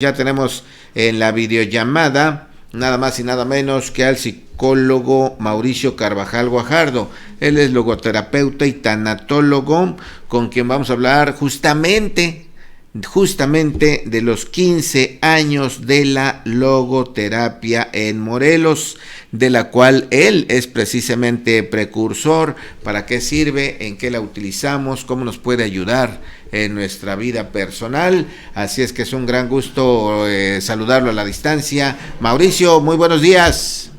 Ya tenemos en la videollamada nada más y nada menos que al psicólogo Mauricio Carvajal Guajardo. Él es logoterapeuta y tanatólogo, con quien vamos a hablar justamente de los 15 años de la logoterapia en Morelos, de la cual él es precisamente precursor. ¿Para qué sirve? ¿En qué la utilizamos? ¿Cómo nos puede ayudar en nuestra vida personal? Así es que es un gran gusto saludarlo a la distancia. Mauricio, muy buenos días.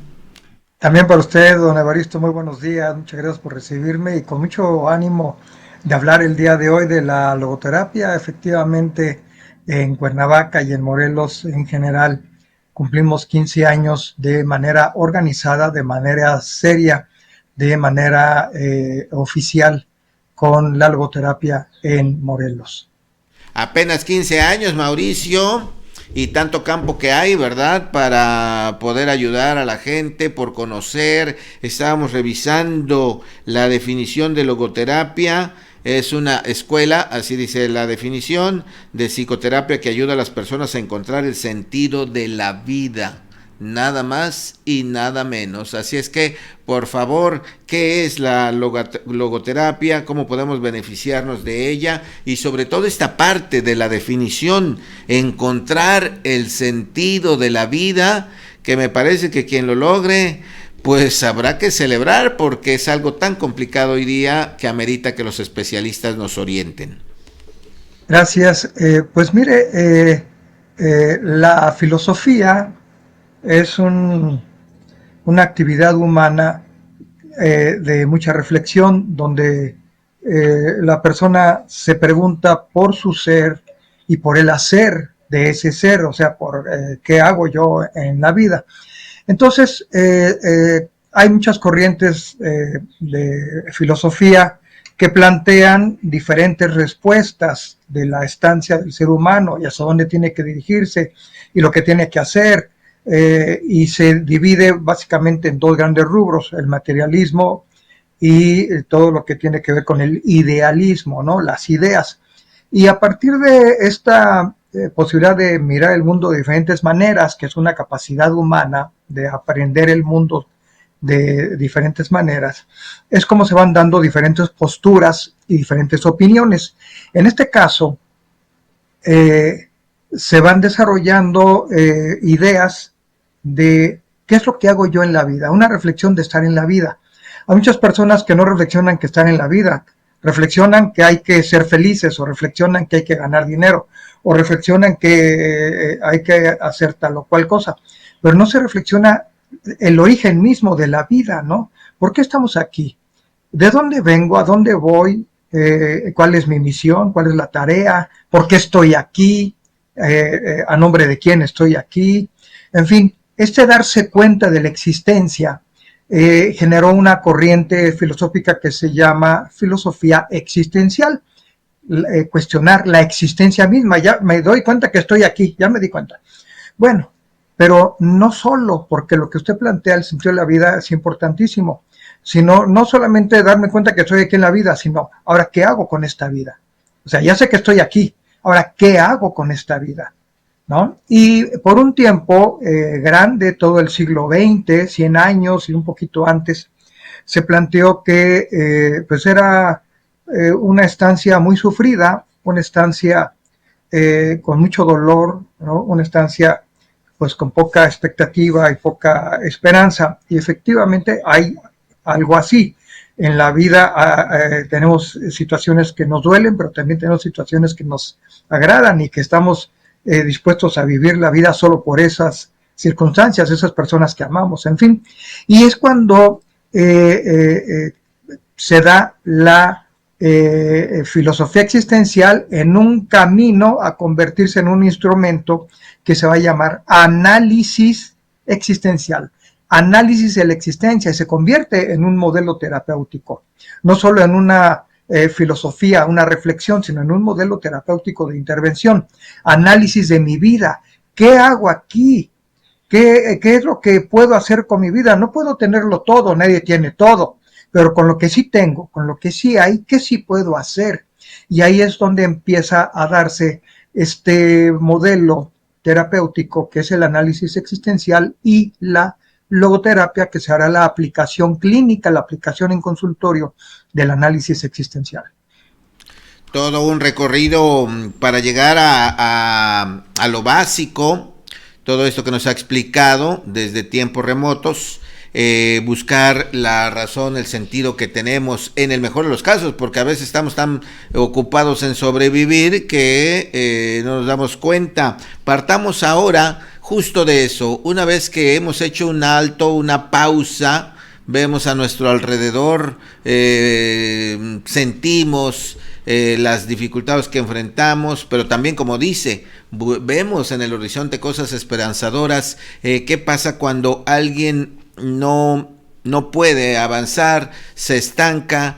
También para usted, don Evaristo, muy buenos días. Muchas gracias por recibirme y con mucho ánimo de hablar el día de hoy de la logoterapia. Efectivamente, en Cuernavaca y en Morelos en general cumplimos 15 años de manera organizada, de manera seria, de manera oficial con la logoterapia en Morelos. Apenas 15 años, Mauricio, y tanto campo que hay, ¿verdad? Para poder ayudar a la gente por conocer. Estábamos revisando la definición de logoterapia. Es una escuela, así dice la definición, de psicoterapia que ayuda a las personas a encontrar el sentido de la vida. Nada más y nada menos. Así es que, por favor, ¿qué es la logoterapia? ¿Cómo podemos beneficiarnos de ella? Y sobre todo esta parte de la definición, encontrar el sentido de la vida, que me parece que quien lo logre, pues habrá que celebrar, porque es algo tan complicado hoy día que amerita que los especialistas nos orienten. Gracias. Pues mire, la filosofía es una actividad humana de mucha reflexión, donde la persona se pregunta por su ser y por el hacer de ese ser, o sea, por qué hago yo en la vida. Entonces, hay muchas corrientes de filosofía que plantean diferentes respuestas de la estancia del ser humano y hacia dónde tiene que dirigirse y lo que tiene que hacer. Y se divide básicamente en dos grandes rubros: el materialismo y todo lo que tiene que ver con el idealismo, ¿no? Las ideas. Y a partir de esta posibilidad de mirar el mundo de diferentes maneras, que es una capacidad humana de aprender el mundo de diferentes maneras, es como se van dando diferentes posturas y diferentes opiniones. En este caso, se van desarrollando ideas de qué es lo que hago yo en la vida, una reflexión de estar en la vida. Hay muchas personas que no reflexionan que están en la vida, reflexionan que hay que ser felices, o reflexionan que hay que ganar dinero, o reflexionan que hay que hacer tal o cual cosa, pero no se reflexiona el origen mismo de la vida, ¿no? ¿Por qué estamos aquí? ¿De dónde vengo? ¿A dónde voy? ¿Cuál es mi misión? ¿Cuál es la tarea? ¿Por qué estoy aquí? ¿A nombre de quién estoy aquí? En fin, este darse cuenta de la existencia generó una corriente filosófica que se llama filosofía existencial. Cuestionar la existencia misma. Ya me doy cuenta que estoy aquí, ya me di cuenta. Bueno, pero no solo porque lo que usted plantea, el sentido de la vida, es importantísimo, sino no solamente darme cuenta que estoy aquí en la vida, sino ahora qué hago con esta vida. O sea, ya sé que estoy aquí, ahora qué hago con esta vida, ¿no? Y por un tiempo grande, todo el siglo XX, 100 años y un poquito antes, se planteó que pues era una estancia muy sufrida, una estancia con mucho dolor, ¿no? Una estancia pues con poca expectativa y poca esperanza. Y efectivamente hay algo así. En la vida tenemos situaciones que nos duelen, pero también tenemos situaciones que nos agradan y que estamos dispuestos a vivir la vida solo por esas circunstancias, esas personas que amamos, en fin. Y es cuando se da la filosofía existencial en un camino a convertirse en un instrumento que se va a llamar análisis existencial. Análisis de la existencia, y se convierte en un modelo terapéutico, no solo en una filosofía, una reflexión, sino en un modelo terapéutico de intervención. Análisis de mi vida. ¿Qué hago aquí? ¿Qué es lo que puedo hacer con mi vida? No puedo tenerlo todo, nadie tiene todo, pero con lo que sí tengo, con lo que sí hay, ¿qué sí puedo hacer? Y ahí es donde empieza a darse este modelo terapéutico, que es el análisis existencial, y la logoterapia, que se hará la aplicación clínica, la aplicación en consultorio del análisis existencial. Todo un recorrido para llegar a lo básico, todo esto que nos ha explicado desde tiempos remotos, buscar la razón, el sentido que tenemos en el mejor de los casos, porque a veces estamos tan ocupados en sobrevivir que no nos damos cuenta. Partamos ahora justo de eso. Una vez que hemos hecho un alto, una pausa, vemos a nuestro alrededor, sentimos las dificultades que enfrentamos, pero también, como dice, vemos en el horizonte cosas esperanzadoras. ¿Qué pasa cuando alguien no puede avanzar, se estanca?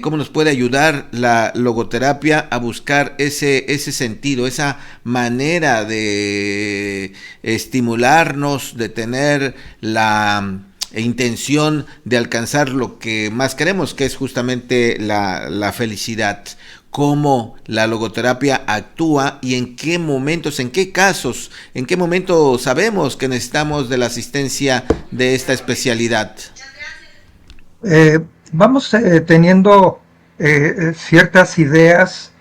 ¿Cómo nos puede ayudar la logoterapia a buscar ese sentido, esa manera de estimularnos, de tener la intención de alcanzar lo que más queremos, que es justamente la felicidad? ¿Cómo la logoterapia actúa y en qué momentos, en qué casos, en qué momento sabemos que necesitamos de la asistencia de esta especialidad? Vamos teniendo ciertas ideas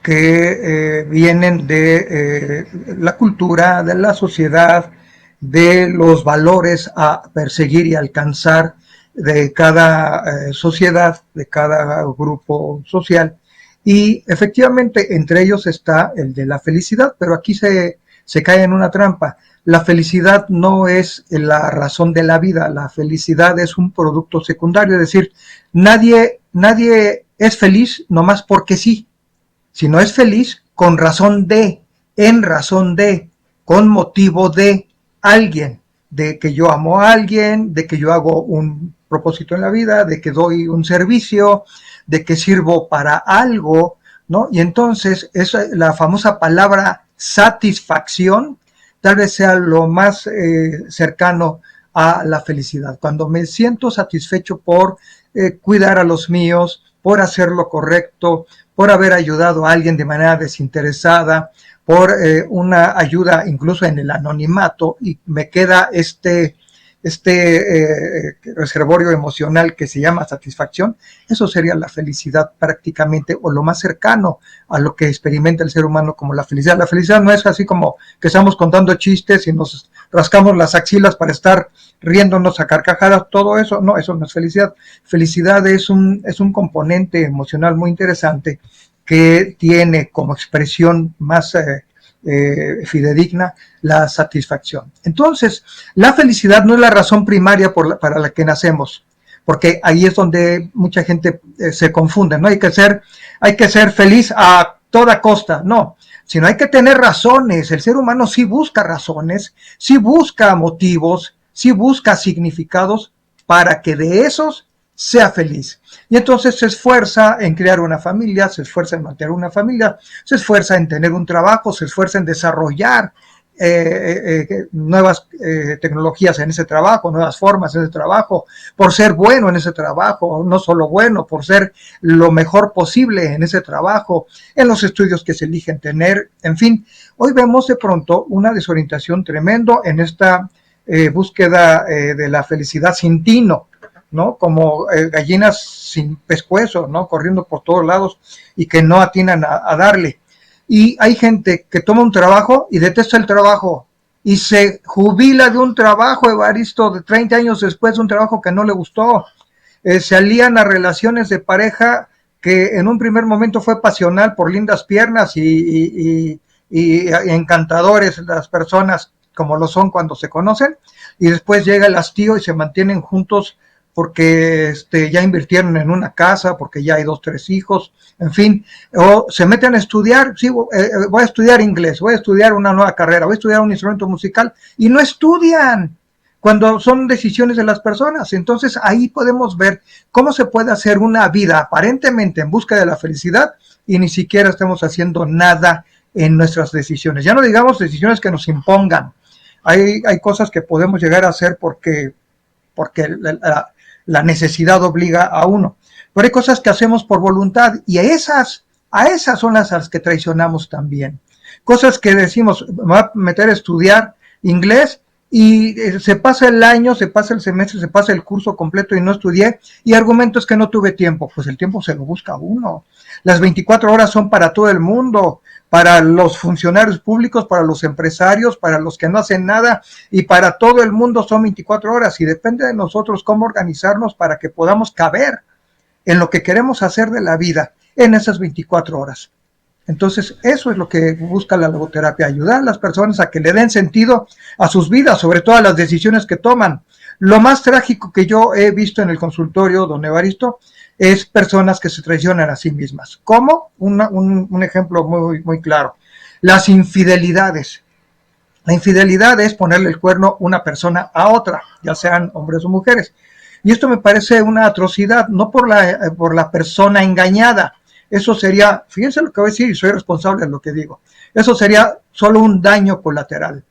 que vienen de la cultura, de la sociedad, de los valores a perseguir y alcanzar de cada sociedad, de cada grupo social. Y efectivamente entre ellos está el de la felicidad, pero aquí se cae en una trampa. La felicidad no es la razón de la vida, la felicidad es un producto secundario, es decir, nadie es feliz nomás porque sí, sino es feliz con razón de, en razón de, con motivo de alguien, de que yo amo a alguien, de que yo hago un propósito en la vida, de que doy un servicio, de que sirvo para algo, ¿no? Y entonces la famosa palabra satisfacción tal vez sea lo más cercano a la felicidad. Cuando me siento satisfecho por cuidar a los míos, por hacer lo correcto, por haber ayudado a alguien de manera desinteresada, por una ayuda incluso en el anonimato, y me queda este reservorio emocional que se llama satisfacción. Eso sería la felicidad prácticamente, o lo más cercano a lo que experimenta el ser humano como la felicidad. La felicidad no es así como que estamos contando chistes y nos rascamos las axilas para estar riéndonos a carcajadas, todo eso, no, eso no es felicidad. Felicidad es un componente emocional muy interesante que tiene como expresión más fidedigna la satisfacción. Entonces, la felicidad no es la razón primaria para la que nacemos, porque ahí es donde mucha gente se confunde, ¿no? Hay que ser feliz a toda costa, no, sino hay que tener razones. El ser humano sí busca razones, sí busca motivos, sí busca significados para que de esos sea feliz. Y entonces se esfuerza en crear una familia, se esfuerza en mantener una familia, se esfuerza en tener un trabajo, se esfuerza en desarrollar nuevas tecnologías en ese trabajo, nuevas formas en ese trabajo, por ser bueno en ese trabajo, no solo bueno, por ser lo mejor posible en ese trabajo, en los estudios que se eligen tener, en fin. Hoy vemos de pronto una desorientación tremendo en esta búsqueda de la felicidad sin tino, ¿no? Como gallinas sin pescuezo, ¿no? Corriendo por todos lados y que no atinan a darle. Y hay gente que toma un trabajo y detesta el trabajo y se jubila de un trabajo, Evaristo, de 30 años después, de un trabajo que no le gustó. Se alían a relaciones de pareja que en un primer momento fue pasional por lindas piernas y encantadores las personas como lo son cuando se conocen, y después llega el hastío y se mantienen juntos porque ya invirtieron en una casa, porque ya hay 2, 3 hijos, en fin, o se meten a estudiar, sí, voy a estudiar inglés, voy a estudiar una nueva carrera, voy a estudiar un instrumento musical, y no estudian cuando son decisiones de las personas. Entonces ahí podemos ver cómo se puede hacer una vida aparentemente en busca de la felicidad y ni siquiera estamos haciendo nada en nuestras decisiones. Ya no digamos decisiones que nos impongan. Hay cosas que podemos llegar a hacer porque la necesidad obliga a uno. Pero hay cosas que hacemos por voluntad y a esas son las que traicionamos también. cosas que decimos, me voy a meter a estudiar inglés y se pasa el año, se pasa el semestre, se pasa el curso completo y no estudié, y argumento es que no tuve tiempo. Pues el tiempo se lo busca uno. Las 24 horas son para todo el mundo, para los funcionarios públicos, para los empresarios, para los que no hacen nada, y para todo el mundo son 24 horas, y depende de nosotros cómo organizarnos para que podamos caber en lo que queremos hacer de la vida en esas 24 horas. Entonces, eso es lo que busca la logoterapia, ayudar a las personas a que le den sentido a sus vidas, sobre todo a las decisiones que toman. Lo más trágico que yo he visto en el consultorio, don Evaristo, es personas que se traicionan a sí mismas. ¿Cómo? Un ejemplo muy claro. Las infidelidades. La infidelidad es ponerle el cuerno una persona a otra, ya sean hombres o mujeres. Y esto me parece una atrocidad, no por la persona engañada. Eso sería, fíjense lo que voy a decir y soy responsable de lo que digo, eso sería solo un daño colateral.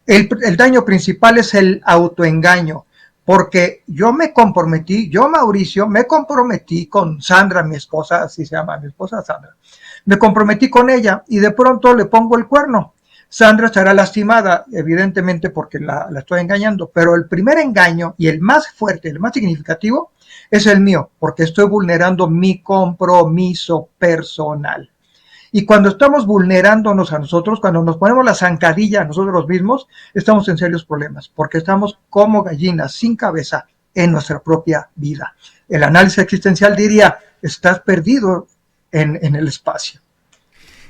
El daño principal es el autoengaño, porque yo Mauricio, me comprometí con Sandra, mi esposa, así se llama mi esposa Sandra, me comprometí con ella y de pronto le pongo el cuerno. Sandra estará lastimada, evidentemente, porque la estoy engañando, pero el primer engaño y el más fuerte, el más significativo, es el mío, porque estoy vulnerando mi compromiso personal. Y cuando estamos vulnerándonos a nosotros, cuando nos ponemos la zancadilla a nosotros mismos, estamos en serios problemas, porque estamos como gallinas sin cabeza en nuestra propia vida. El análisis existencial diría, estás perdido en el espacio.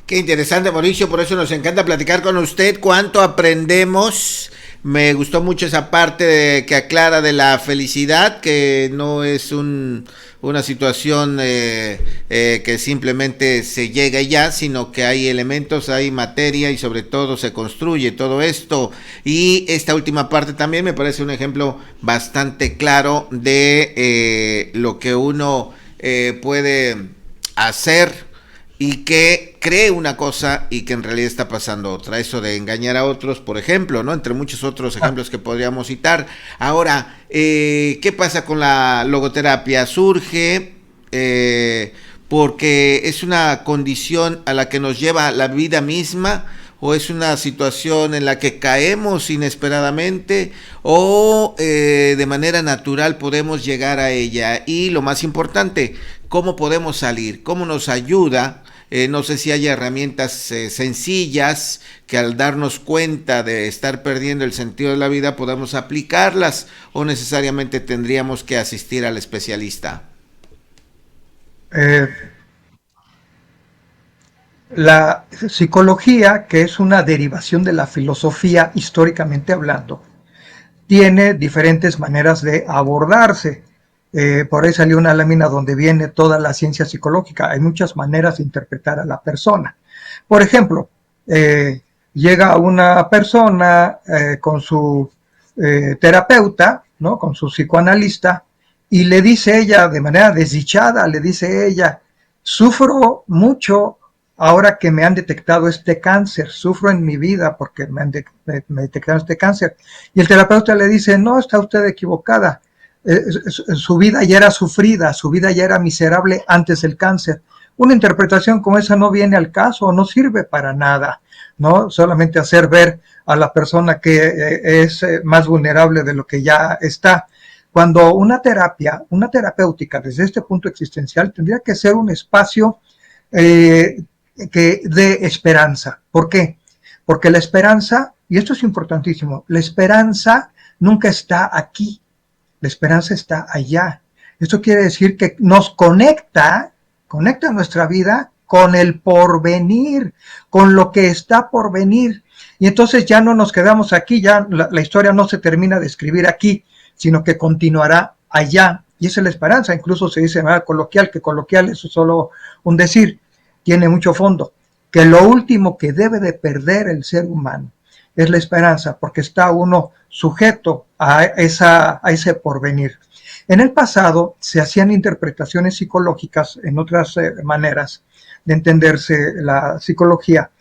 Qué interesante, Mauricio, por eso nos encanta platicar con usted, cuánto aprendemos. Me gustó mucho esa parte que aclara de la felicidad, que no es una situación que simplemente se llega y ya, sino que hay elementos, hay materia y sobre todo se construye todo esto. Y esta última parte también me parece un ejemplo bastante claro de lo que uno puede hacer y que cree una cosa y que en realidad está pasando otra. Eso de engañar a otros, por ejemplo, ¿no? Entre muchos otros ejemplos que podríamos citar. Ahora, ¿qué pasa con la logoterapia? Surge porque es una condición a la que nos lleva la vida misma, o es una situación en la que caemos inesperadamente, o de manera natural podemos llegar a ella. Y lo más importante, ¿cómo podemos salir? ¿Cómo nos ayuda? No sé si hay herramientas sencillas que al darnos cuenta de estar perdiendo el sentido de la vida podamos aplicarlas, o necesariamente tendríamos que asistir al especialista. La psicología, que es una derivación de la filosofía históricamente hablando, tiene diferentes maneras de abordarse. Por ahí salió una lámina donde viene toda la ciencia psicológica. Hay muchas maneras de interpretar a la persona. Por ejemplo, llega una persona con su terapeuta, ¿no? Con su psicoanalista, y le dice ella, de manera desdichada, le dice ella, sufro mucho ahora que me han detectado este cáncer, sufro en mi vida porque me detectaron este cáncer. Y el terapeuta le dice, no, está usted equivocada. Su vida ya era sufrida, su vida ya era miserable antes del cáncer. Una interpretación como esa no viene al caso, no sirve para nada, ¿no? Solamente hacer ver a la persona que es más vulnerable de lo que ya está. Cuando una terapéutica desde este punto existencial tendría que ser un espacio que dé esperanza. ¿Por qué? Porque la esperanza, y esto es importantísimo, la esperanza nunca está aquí. La esperanza está allá. Esto quiere decir que nos conecta nuestra vida con el porvenir, con lo que está por venir. Y entonces ya no nos quedamos aquí, ya la historia no se termina de escribir aquí, sino que continuará allá. Y esa es la esperanza. Incluso se dice de manera coloquial, que coloquial es solo un decir, tiene mucho fondo, que lo último que debe de perder el ser humano es la esperanza, porque está uno sujeto a ese porvenir. En el pasado se hacían interpretaciones psicológicas en otras maneras de entenderse la psicología,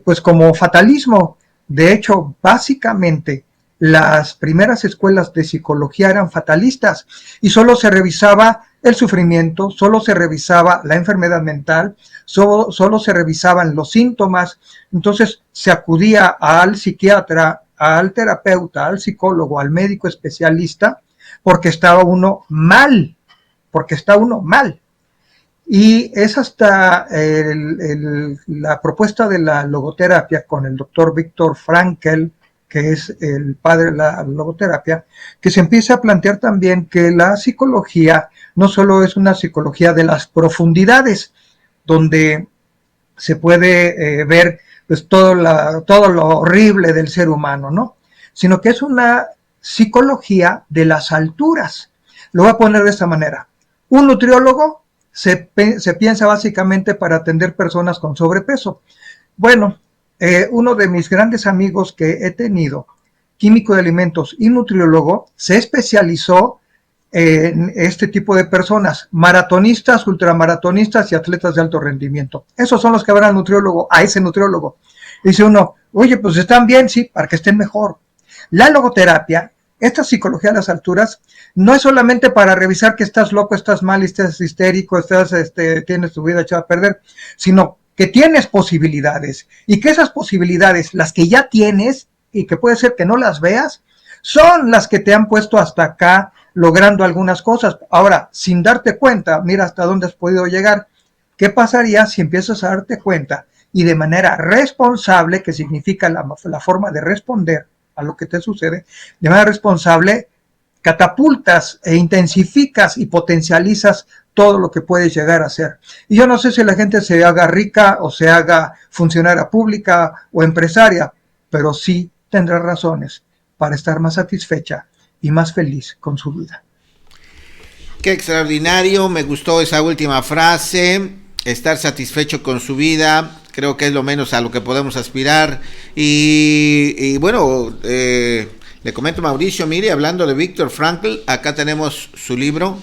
pues como fatalismo. De hecho, básicamente las primeras escuelas de psicología eran fatalistas y solo se revisaba el sufrimiento, solo se revisaba la enfermedad mental, solo se revisaban los síntomas. Entonces se acudía al psiquiatra, al terapeuta, al psicólogo, al médico especialista, porque estaba uno mal, porque está uno mal. Y es hasta la propuesta de la logoterapia con el doctor Viktor Frankl, que es el padre de la logoterapia, que se empieza a plantear también que la psicología no solo es una psicología de las profundidades, donde se puede ver pues todo lo horrible del ser humano, ¿no? Sino que es una psicología de las alturas. Lo voy a poner de esta manera. Un nutriólogo se piensa básicamente para atender personas con sobrepeso. Bueno, uno de mis grandes amigos que he tenido, químico de alimentos y nutriólogo, se especializó en este tipo de personas, maratonistas, ultramaratonistas y atletas de alto rendimiento. Esos son los que van al nutriólogo, a ese nutriólogo. Dice uno, oye, pues están bien, sí, para que estén mejor. La logoterapia, esta psicología a las alturas, no es solamente para revisar que estás loco, estás mal, estás histérico, tienes tu vida echada a perder, sino que tienes posibilidades y que esas posibilidades, las que ya tienes y que puede ser que no las veas, son las que te han puesto hasta acá logrando algunas cosas. Ahora, sin darte cuenta, mira hasta dónde has podido llegar. ¿Qué pasaría si empiezas a darte cuenta y de manera responsable, que significa la forma de responder a lo que te sucede, de manera responsable, catapultas e intensificas y potencializas todo lo que puedes llegar a hacer? Y yo no sé si la gente se haga rica o se haga funcionaria pública o empresaria, pero sí tendrá razones para estar más satisfecha y más feliz con su vida. Qué extraordinario, me gustó esa última frase, estar satisfecho con su vida, creo que es lo menos a lo que podemos aspirar. Y bueno, le comento, Mauricio, mire, hablando de Viktor Frankl, acá tenemos su libro,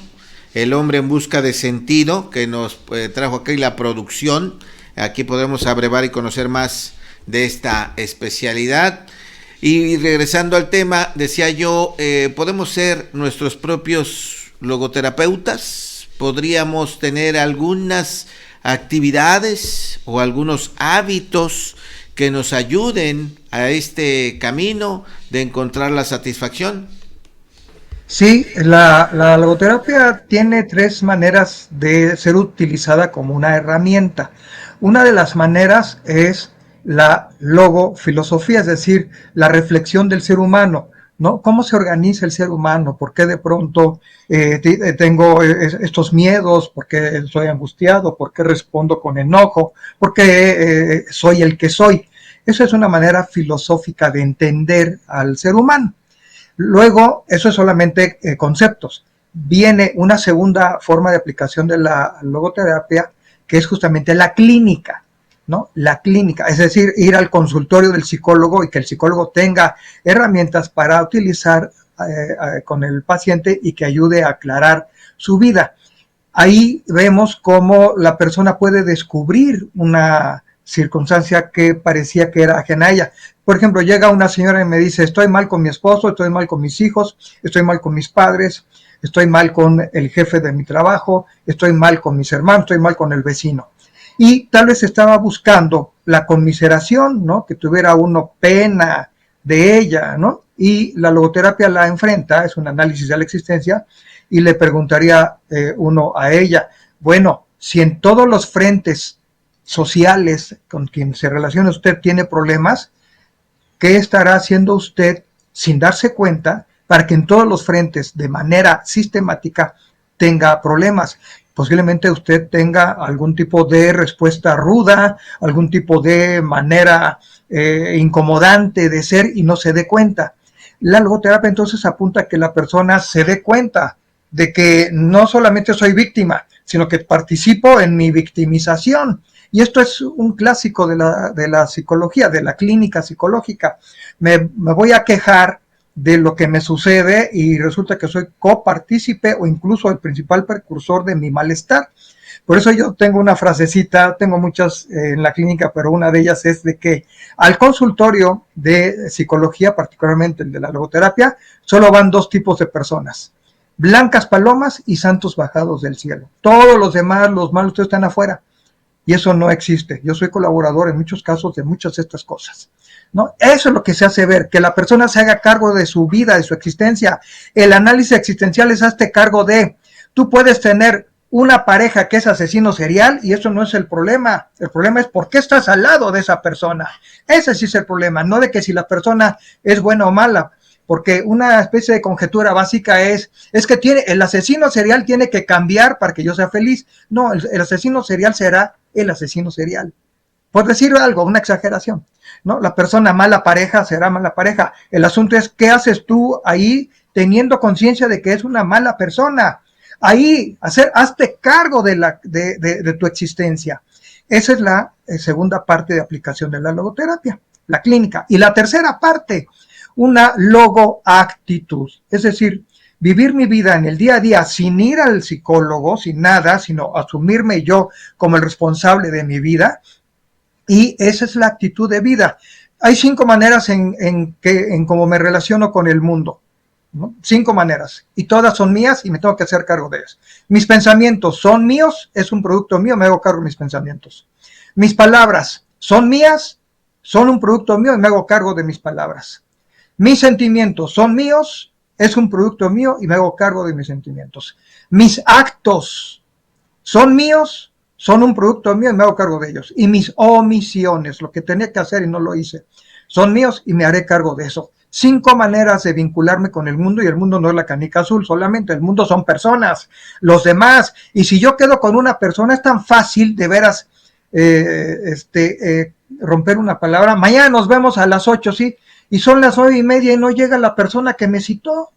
El hombre en busca de sentido, que nos trajo aquí la producción. Aquí podemos abrevar y conocer más de esta especialidad. Y regresando al tema, decía yo, podemos ser nuestros propios logoterapeutas, podríamos tener algunas actividades o algunos hábitos que nos ayuden a este camino de encontrar la satisfacción. Sí, la logoterapia tiene tres maneras de ser utilizada como una herramienta. Una de las maneras es la logofilosofía, es decir, la reflexión del ser humano, ¿no? ¿Cómo se organiza el ser humano? ¿Por qué de pronto tengo estos miedos? ¿Por qué estoy angustiado? ¿Por qué respondo con enojo? ¿Por qué soy el que soy? Esa es una manera filosófica de entender al ser humano. Luego, eso es solamente conceptos. Viene una segunda forma de aplicación de la logoterapia, que es justamente la clínica, ¿no? La clínica, es decir, ir al consultorio del psicólogo y que el psicólogo tenga herramientas para utilizar con el paciente y que ayude a aclarar su vida. Ahí vemos cómo la persona puede descubrir una circunstancia que parecía que era ajena a ella. Por ejemplo, llega una señora y me dice, estoy mal con mi esposo, estoy mal con mis hijos, estoy mal con mis padres, estoy mal con el jefe de mi trabajo, estoy mal con mis hermanos, estoy mal con el vecino. Y tal vez estaba buscando la conmiseración, ¿no? Que tuviera uno pena de ella, ¿no? Y la logoterapia la enfrenta, es un análisis de la existencia, y le preguntaría uno a ella, bueno, si en todos los frentes sociales con quien se relaciona usted tiene problemas, ¿qué estará haciendo usted sin darse cuenta para que en todos los frentes de manera sistemática tenga problemas? Posiblemente usted tenga algún tipo de respuesta ruda, algún tipo de manera incomodante de ser y no se dé cuenta. La logoterapia entonces apunta a que la persona se dé cuenta de que no solamente soy víctima, sino que participo en mi victimización. Y esto es un clásico de la psicología, de la clínica psicológica. Me voy a quejar de lo que me sucede y resulta que soy copartícipe o incluso el principal precursor de mi malestar. Por eso yo tengo una frasecita, tengo muchas en la clínica, pero una de ellas es de que al consultorio de psicología, particularmente el de la logoterapia, solo van dos tipos de personas. blancas palomas y santos bajados del cielo. Todos los demás, los malos, ustedes están afuera. Y eso no existe. Yo soy colaborador en muchos casos de muchas de estas cosas, ¿no? Eso es lo que se hace ver, que la persona se haga cargo de su vida, de su existencia. El análisis existencial es hazte cargo de. Tú puedes tener una pareja que es asesino serial y eso no es el problema. El problema es por qué estás al lado de esa persona. Ese sí es el problema, no de que si la persona es buena o mala. Porque una especie de conjetura básica es que el asesino serial tiene que cambiar para que yo sea feliz. No, el asesino serial será el asesino serial. Por decir algo, una exageración, ¿no? La persona mala pareja será mala pareja. El asunto es, ¿qué haces tú ahí teniendo conciencia de que es una mala persona? Ahí, hazte cargo de tu existencia. Esa es la segunda parte de aplicación de la logoterapia, la clínica. Y la tercera parte, una logoactitud, es decir, vivir mi vida en el día a día sin ir al psicólogo, sin nada, sino asumirme yo como el responsable de mi vida, y esa es la actitud de vida. Hay 5 maneras en cómo me relaciono con el mundo, ¿no? 5 maneras, y todas son mías y me tengo que hacer cargo de ellas. Mis pensamientos son míos, es un producto mío, me hago cargo de mis pensamientos. Mis palabras son mías, son un producto mío y me hago cargo de mis palabras. Mis sentimientos son míos, es un producto mío y me hago cargo de mis sentimientos. Mis actos son míos, son un producto mío y me hago cargo de ellos. Y mis omisiones, lo que tenía que hacer y no lo hice, son míos y me haré cargo de eso. 5 maneras de vincularme con el mundo, y el mundo no es la canica azul solamente, el mundo son personas, los demás. Y si yo quedo con una persona, es tan fácil de veras romper una palabra. Mañana nos vemos a las 8, ¿sí? Y son las 9:30 y no llega la persona que me citó,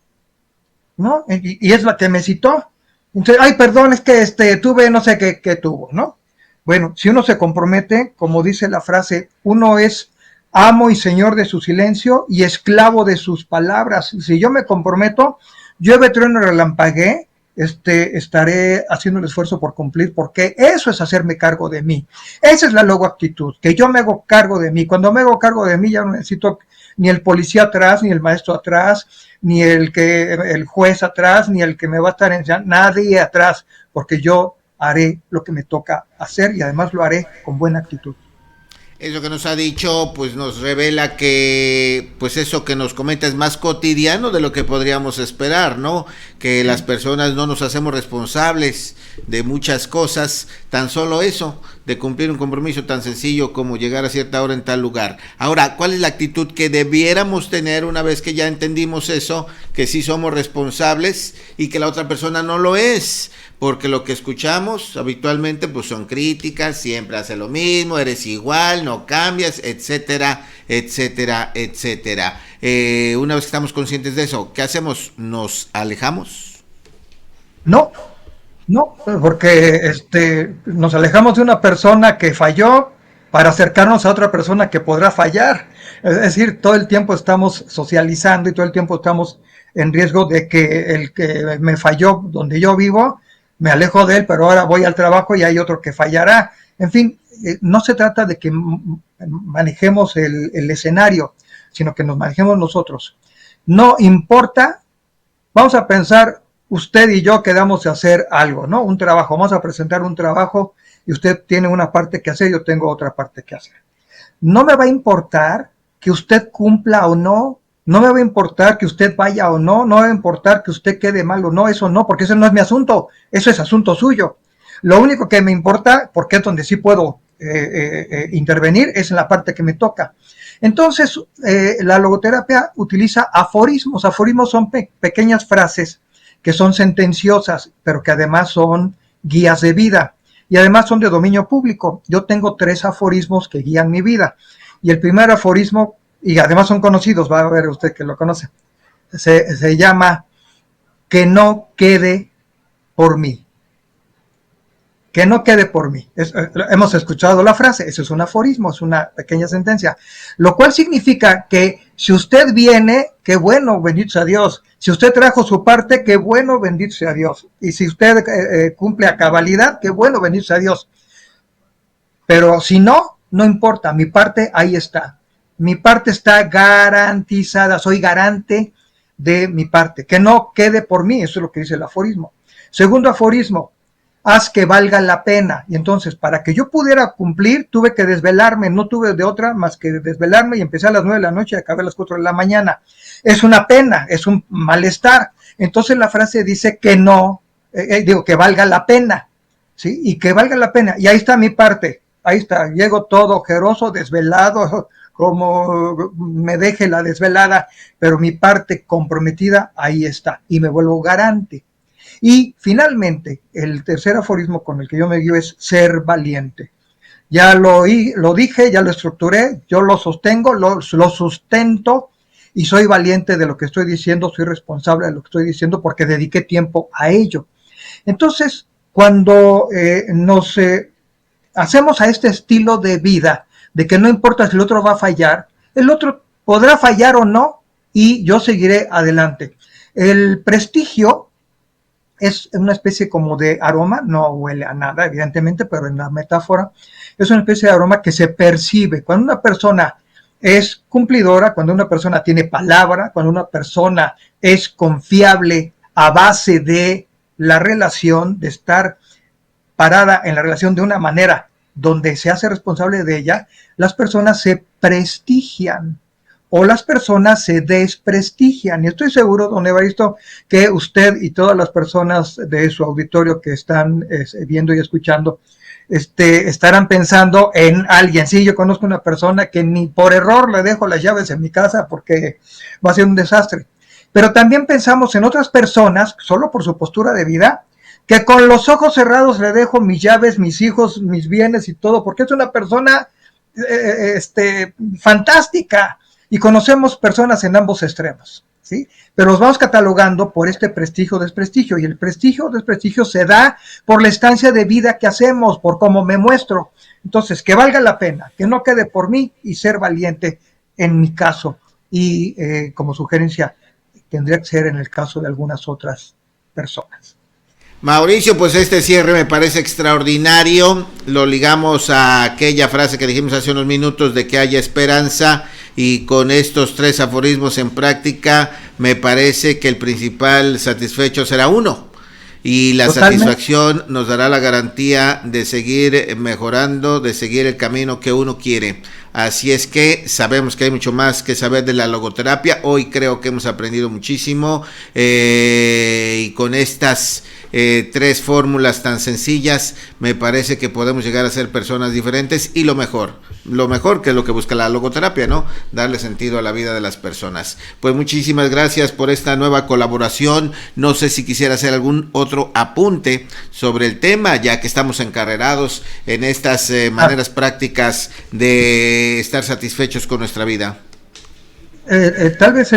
¿no? Y es la que me citó. Entonces, ay, perdón, es que tuve, no sé qué tuvo, ¿no? Bueno, si uno se compromete, como dice la frase, uno es amo y señor de su silencio y esclavo de sus palabras. Si yo me comprometo, llueve, trueno, relampaguee, estaré haciendo el esfuerzo por cumplir, porque eso es hacerme cargo de mí. Esa es la logoactitud, que yo me hago cargo de mí. Cuando me hago cargo de mí, ya no necesito ni el policía atrás, ni el maestro atrás, ni el juez atrás, ni el que me va a estar enseñando, nadie atrás, porque yo haré lo que me toca hacer y además lo haré con buena actitud. Eso que nos ha dicho, pues nos revela que, pues eso que nos comenta es más cotidiano de lo que podríamos esperar, ¿no? Que las personas no nos hacemos responsables de muchas cosas, tan solo eso, de cumplir un compromiso tan sencillo como llegar a cierta hora en tal lugar. Ahora, ¿cuál es la actitud que debiéramos tener una vez que ya entendimos eso, que sí somos responsables y que la otra persona no lo es? Porque lo que escuchamos habitualmente pues son críticas, siempre hace lo mismo, eres igual, no cambias, etcétera, etcétera, etcétera. Una vez que estamos conscientes de eso, ¿qué hacemos? ¿Nos alejamos? No, no, porque nos alejamos de una persona que falló para acercarnos a otra persona que podrá fallar. Es decir, todo el tiempo estamos socializando y todo el tiempo estamos en riesgo de que el que me falló donde yo vivo, me alejo de él, pero ahora voy al trabajo y hay otro que fallará. En fin, no se trata de que manejemos el escenario, sino que nos manejemos nosotros. No importa, vamos a pensar, usted y yo quedamos de hacer algo, ¿no? Un trabajo, vamos a presentar un trabajo y usted tiene una parte que hacer, yo tengo otra parte que hacer. No me va a importar que usted cumpla o no, no me va a importar que usted vaya o no, no me va a importar que usted quede mal o no, eso no, porque ese no es mi asunto, eso es asunto suyo. Lo único que me importa, porque es donde sí puedo intervenir, es en la parte que me toca. Entonces, la logoterapia utiliza aforismos. Aforismos son pequeñas frases que son sentenciosas, pero que además son guías de vida y además son de dominio público. Yo tengo 3 aforismos que guían mi vida. Y el primer aforismo, y además son conocidos, va a ver usted que lo conoce, se llama que no quede por mí. Que no quede por mí. Hemos escuchado la frase, eso es un aforismo, es una pequeña sentencia, lo cual significa que si usted viene, qué bueno, bendito sea Dios. Si usted trajo su parte, qué bueno, bendito sea Dios. Y si usted cumple a cabalidad, qué bueno, bendito sea Dios. Pero si no, no importa, mi parte ahí está. Mi parte está garantizada, soy garante de mi parte, que no quede por mí, eso es lo que dice el aforismo. Segundo aforismo, haz que valga la pena. Y entonces, para que yo pudiera cumplir, tuve que desvelarme, no tuve de otra más que desvelarme y empecé a las 9 de la noche y acabé a las 4 de la mañana. Es una pena, es un malestar. Entonces la frase dice que no, que valga la pena, ¿sí? Y que valga la pena. Y ahí está mi parte, ahí está, llego todo ojeroso, desvelado, como me deje la desvelada, pero mi parte comprometida ahí está y me vuelvo garante. Y finalmente, el tercer aforismo con el que yo me guío es ser valiente. Ya lo dije, ya lo estructuré, yo lo sostengo, lo sustento y soy valiente de lo que estoy diciendo, soy responsable de lo que estoy diciendo porque dediqué tiempo a ello. Entonces, cuando nos hacemos a este estilo de vida, de que no importa si el otro va a fallar, el otro podrá fallar o no y yo seguiré adelante. El prestigio es una especie como de aroma, no huele a nada, evidentemente, pero en la metáfora es una especie de aroma que se percibe. Cuando una persona es cumplidora, cuando una persona tiene palabra, cuando una persona es confiable a base de la relación, de estar parada en la relación de una manera donde se hace responsable de ella, las personas se prestigian o las personas se desprestigian. Y estoy seguro, don Evaristo, que usted y todas las personas de su auditorio que están viendo y escuchando, estarán pensando en alguien. Sí, yo conozco una persona que ni por error le dejo las llaves en mi casa porque va a ser un desastre. Pero también pensamos en otras personas, solo por su postura de vida, que con los ojos cerrados le dejo mis llaves, mis hijos, mis bienes y todo, porque es una persona fantástica. Y conocemos personas en ambos extremos, ¿sí? Pero los vamos catalogando por este prestigio o desprestigio, y el prestigio o desprestigio se da por la estancia de vida que hacemos, por cómo me muestro. Entonces, que valga la pena, que no quede por mí y ser valiente en mi caso. Y como sugerencia, tendría que ser en el caso de algunas otras personas. Mauricio, pues este cierre me parece extraordinario. Lo ligamos a aquella frase que dijimos hace unos minutos de que haya esperanza, y con estos 3 aforismos en práctica me parece que el principal satisfecho será uno, y la Totalmente. satisfacción nos dará la garantía de seguir mejorando, de seguir el camino que uno quiere. Así es que sabemos que hay mucho más que saber de la logoterapia. Hoy creo que hemos aprendido muchísimo, y con estas 3 fórmulas tan sencillas me parece que podemos llegar a ser personas diferentes, y lo mejor que es lo que busca la logoterapia, ¿no? Darle sentido a la vida de las personas. Pues muchísimas gracias por esta nueva colaboración. No sé si quisiera hacer algún otro apunte sobre el tema, ya que estamos encarrerados en estas maneras prácticas de estar satisfechos con nuestra vida. Tal vez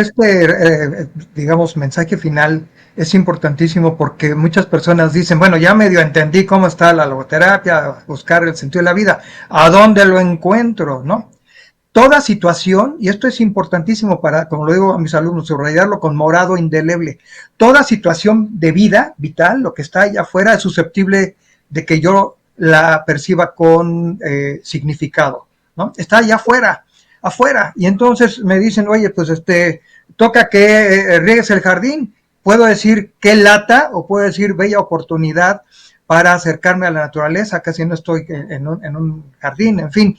digamos, mensaje final es importantísimo porque muchas personas dicen, bueno, ya medio entendí cómo está la logoterapia, buscar el sentido de la vida, ¿a dónde lo encuentro? ¿No? Toda situación, y esto es importantísimo para, como lo digo a mis alumnos, subrayarlo con morado indeleble, toda situación de vida vital, lo que está allá afuera, es susceptible de que yo la perciba con significado, ¿no? Está allá afuera, y entonces me dicen, oye, pues toca que riegues el jardín. Puedo decir qué lata, o puedo decir bella oportunidad para acercarme a la naturaleza, casi no estoy en un jardín, en fin.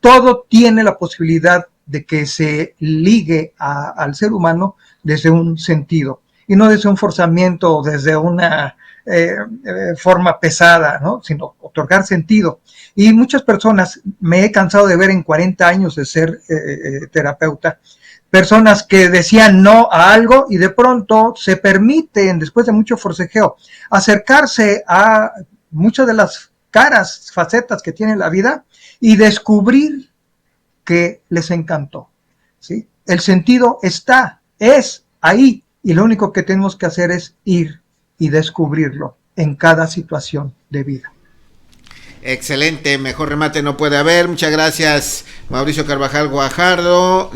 Todo tiene la posibilidad de que se ligue al ser humano desde un sentido, y no desde un forzamiento o desde una forma pesada, ¿no? Sino otorgar sentido. Y muchas personas, me he cansado de ver en 40 años de ser terapeuta, personas que decían no a algo y de pronto se permiten, después de mucho forcejeo, acercarse a muchas de las caras, facetas que tiene la vida y descubrir que les encantó, ¿sí? El sentido es ahí, y lo único que tenemos que hacer es ir y descubrirlo en cada situación de vida. Excelente, mejor remate no puede haber. Muchas gracias, Mauricio Carvajal Guajardo.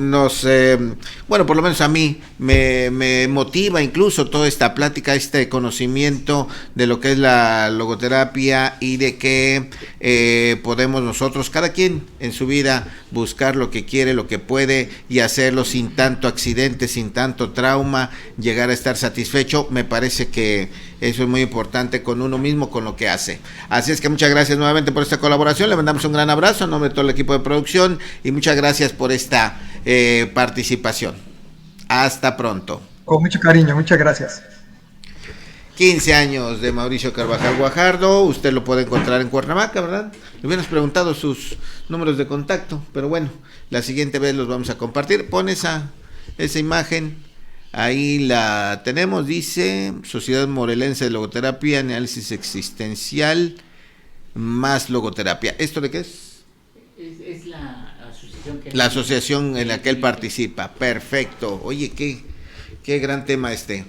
Bueno, por lo menos a mí me motiva incluso toda esta plática, este conocimiento de lo que es la logoterapia y de que podemos nosotros, cada quien en su vida, buscar lo que quiere, lo que puede y hacerlo sin tanto accidente, sin tanto trauma, llegar a estar satisfecho. Me parece que eso es muy importante con uno mismo, con lo que hace. Así es que muchas gracias nuevamente por esta colaboración, le mandamos un gran abrazo en nombre de todo el equipo de producción y muchas gracias por esta participación. Hasta pronto. Con mucho cariño, muchas gracias. 15 años de Mauricio Carvajal Guajardo, usted lo puede encontrar en Cuernavaca, ¿verdad? Le hubieras preguntado sus números de contacto, pero bueno, la siguiente vez los vamos a compartir. Pon esa imagen, ahí la tenemos, dice Sociedad Morelense de Logoterapia, Análisis Existencial, más logoterapia. ¿Esto de qué es? Es la asociación que... La asociación en la que él participa. Perfecto. Oye, qué gran tema este.